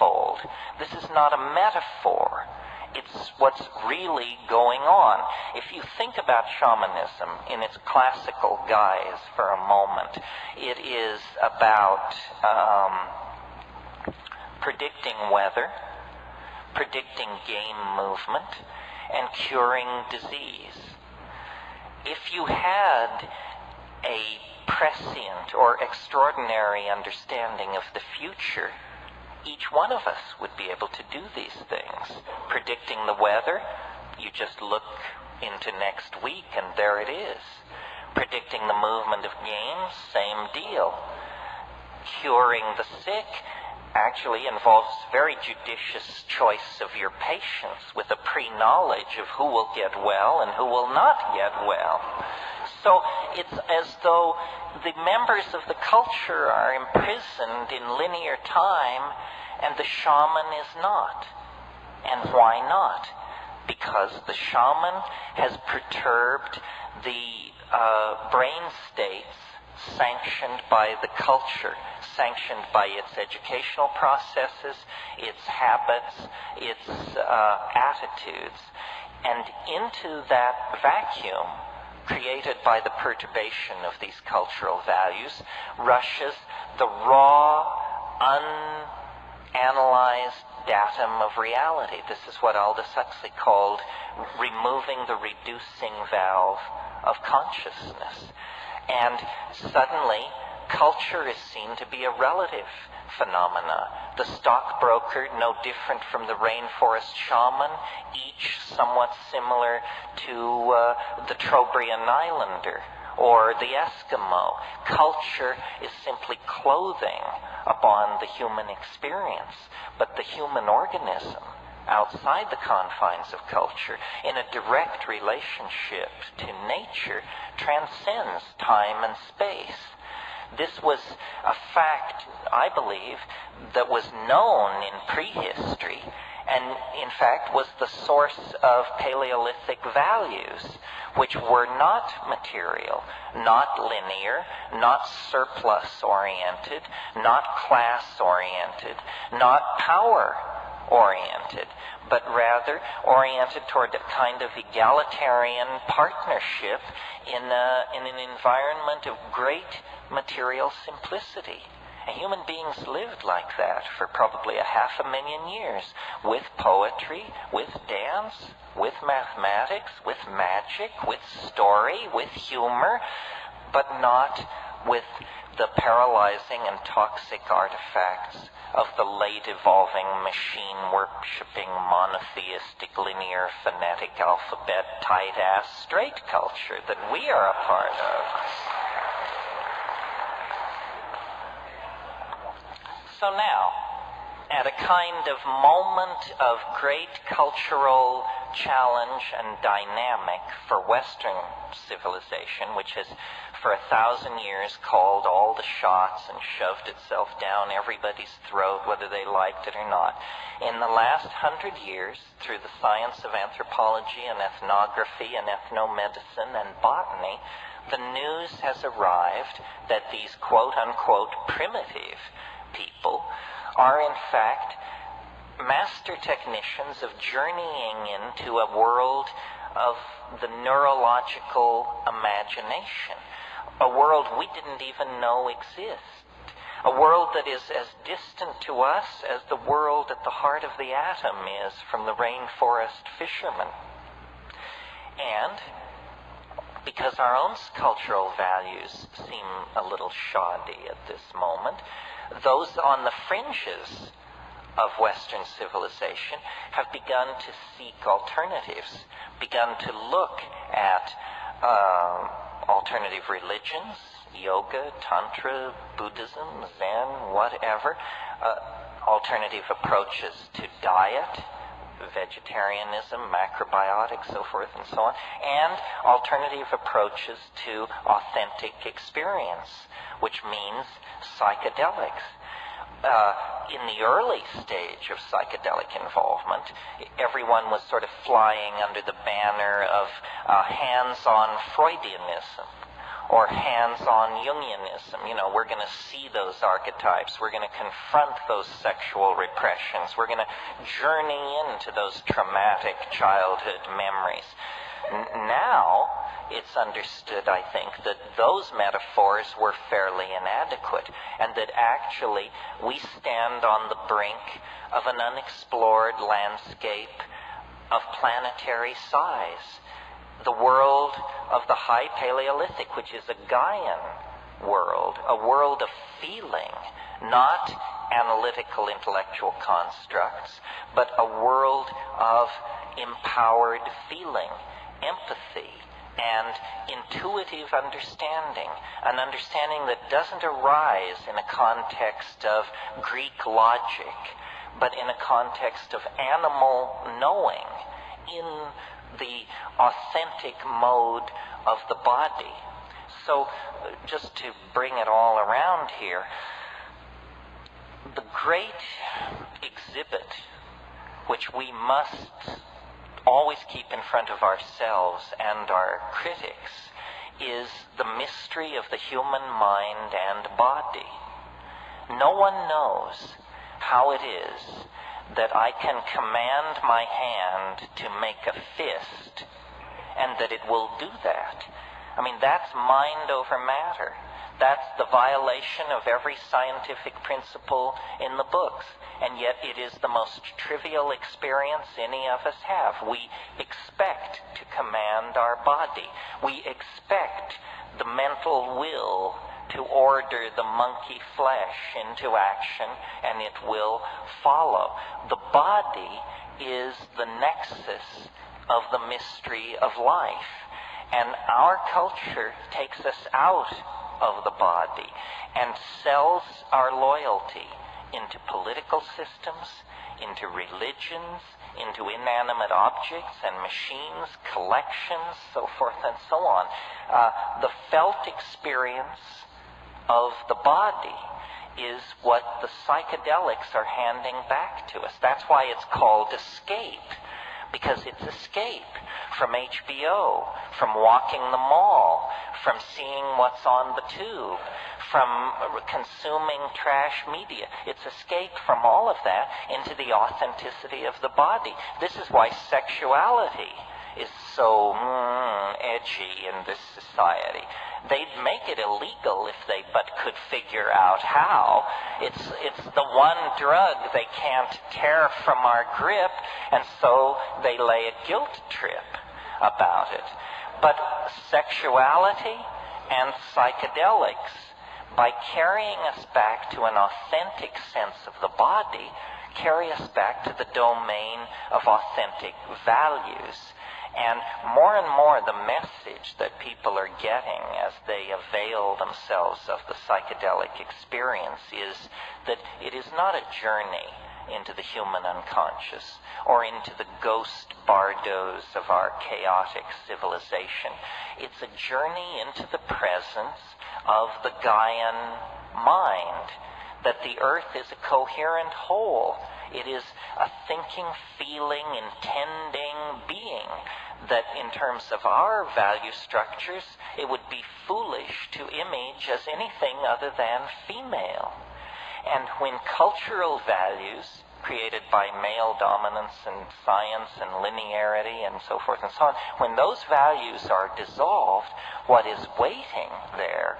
unfold. This is not a metaphor. It's what's really going on. If you think about shamanism in its classical guise for a moment, it is about predicting weather, predicting game movement, and curing disease. If you had a prescient or extraordinary understanding of the future, each one of us would be able to do these things. Predicting the weather, you just look into next week and there it is. Predicting the movement of games, same deal. Curing the sick actually involves very judicious choice of your patients with a pre-knowledge of who will get well and who will not get well. So it's as though the members of the culture are imprisoned in linear time and the shaman is not. And why not? Because the shaman has perturbed the brain states sanctioned by the culture, sanctioned by its educational processes, its habits, its attitudes. And into that vacuum created by the perturbation of these cultural values rushes the raw, unanalyzed datum of reality. This is what Aldous Huxley called removing the reducing valve of consciousness. And suddenly, culture is seen to be a relative phenomena. The stockbroker, no different from the rainforest shaman, each somewhat similar to the Trobriand islander or the Eskimo. Culture is simply clothing upon the human experience, but the human organism, outside the confines of culture, in a direct relationship to nature, transcends time and space. This was a fact, I believe, that was known in prehistory, and in fact was the source of Paleolithic values, which were not material, not linear, not surplus-oriented, not class-oriented, not power-oriented, but rather oriented toward a kind of egalitarian partnership in an environment of great material simplicity. And human beings lived like that for probably 500,000 years, with poetry, with dance, with mathematics, with magic, with story, with humor, but not with the paralyzing and toxic artifacts of the late evolving, machine-worshipping, monotheistic, linear, phonetic, alphabet, tight-ass, straight culture that we are a part of. So now, at a kind of moment of great cultural challenge and dynamic for Western civilization, which has for 1,000 years called all the shots and shoved itself down everybody's throat, whether they liked it or not. In the last 100 years, through the science of anthropology and ethnography and ethnomedicine and botany, the news has arrived that these quote-unquote primitive people are in fact master technicians of journeying into a world of the neurological imagination, a world we didn't even know exists, a world that is as distant to us as the world at the heart of the atom is from the rainforest fisherman. And because our own cultural values seem a little shoddy at this moment, those on the fringes of Western civilization have begun to seek alternatives, begun to look at alternative religions, yoga, tantra, Buddhism, Zen, whatever, alternative approaches to diet, vegetarianism, macrobiotics, so forth and so on, and alternative approaches to authentic experience, which means psychedelics. In the early stage of psychedelic involvement, everyone was sort of flying under the banner of hands-on Freudianism, or hands-on Jungianism. We're going to see those archetypes. We're going to confront those sexual repressions. We're going to journey into those traumatic childhood memories. Now, it's understood, I think, that those metaphors were fairly inadequate, and that actually we stand on the brink of an unexplored landscape of planetary size. The world of the High Paleolithic, which is a Gaian world, a world of feeling, not analytical intellectual constructs, but a world of empowered feeling, empathy, and intuitive understanding, an understanding that doesn't arise in a context of Greek logic, but in a context of animal knowing, in the authentic mode of the body. So, just to bring it all around here, the great exhibit, which we must always keep in front of ourselves and our critics, is the mystery of the human mind and body. No one knows how it is that I can command my hand to make a fist and that it will do that. I mean, that's mind over matter. That's the violation of every scientific principle in the books. And yet it is the most trivial experience any of us have. We expect to command our body. We expect the mental will to order the monkey flesh into action, and it will follow. The body is the nexus of the mystery of life. And our culture takes us out of the body and sells our loyalty into political systems, into religions, into inanimate objects and machines, collections, so forth and so on. The felt experience of the body is what the psychedelics are handing back to us. That's why it's called escape, because it's escape from HBO, from walking the mall, from seeing what's on the tube, from consuming trash media. It's escape from all of that into the authenticity of the body. This is why sexuality is so edgy in this society. They'd make it illegal if they but could figure out how. It's the one drug they can't tear from our grip, and so they lay a guilt trip about it. But sexuality and psychedelics, by carrying us back to an authentic sense of the body, carry us back to the domain of authentic values. And more the message that people are getting as they avail themselves of the psychedelic experience is that it is not a journey into the human unconscious or into the ghost bardos of our chaotic civilization. It's a journey into the presence of the Gaian mind, that the earth is a coherent whole. It is a thinking, feeling, intending being, that in terms of our value structures, it would be foolish to image as anything other than female. And when cultural values, created by male dominance and science and linearity and so forth and so on, when those values are dissolved, what is waiting there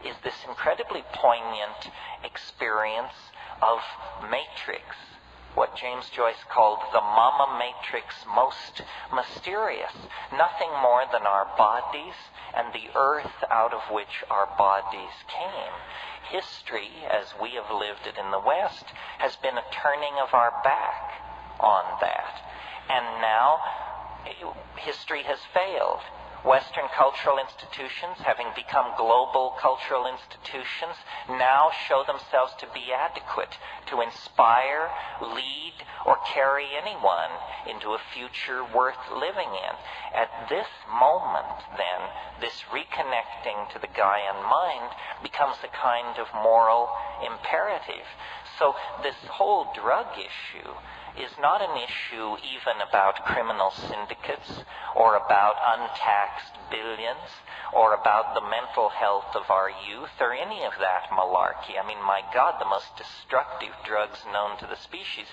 is this incredibly poignant experience of matrix, what James Joyce called the mama matrix most mysterious, nothing more than our bodies and the earth out of which our bodies came. History, as we have lived it in the West, has been a turning of our back on that. And now history has failed. Western cultural institutions, having become global cultural institutions, now show themselves to be adequate to inspire, lead, or carry anyone into a future worth living in. At this moment, then, this reconnecting to the Gaian mind becomes a kind of moral imperative. So this whole drug issue is not an issue even about criminal syndicates or about untaxed billions or about the mental health of our youth or any of that malarkey. I mean, my God, the most destructive drugs known to the species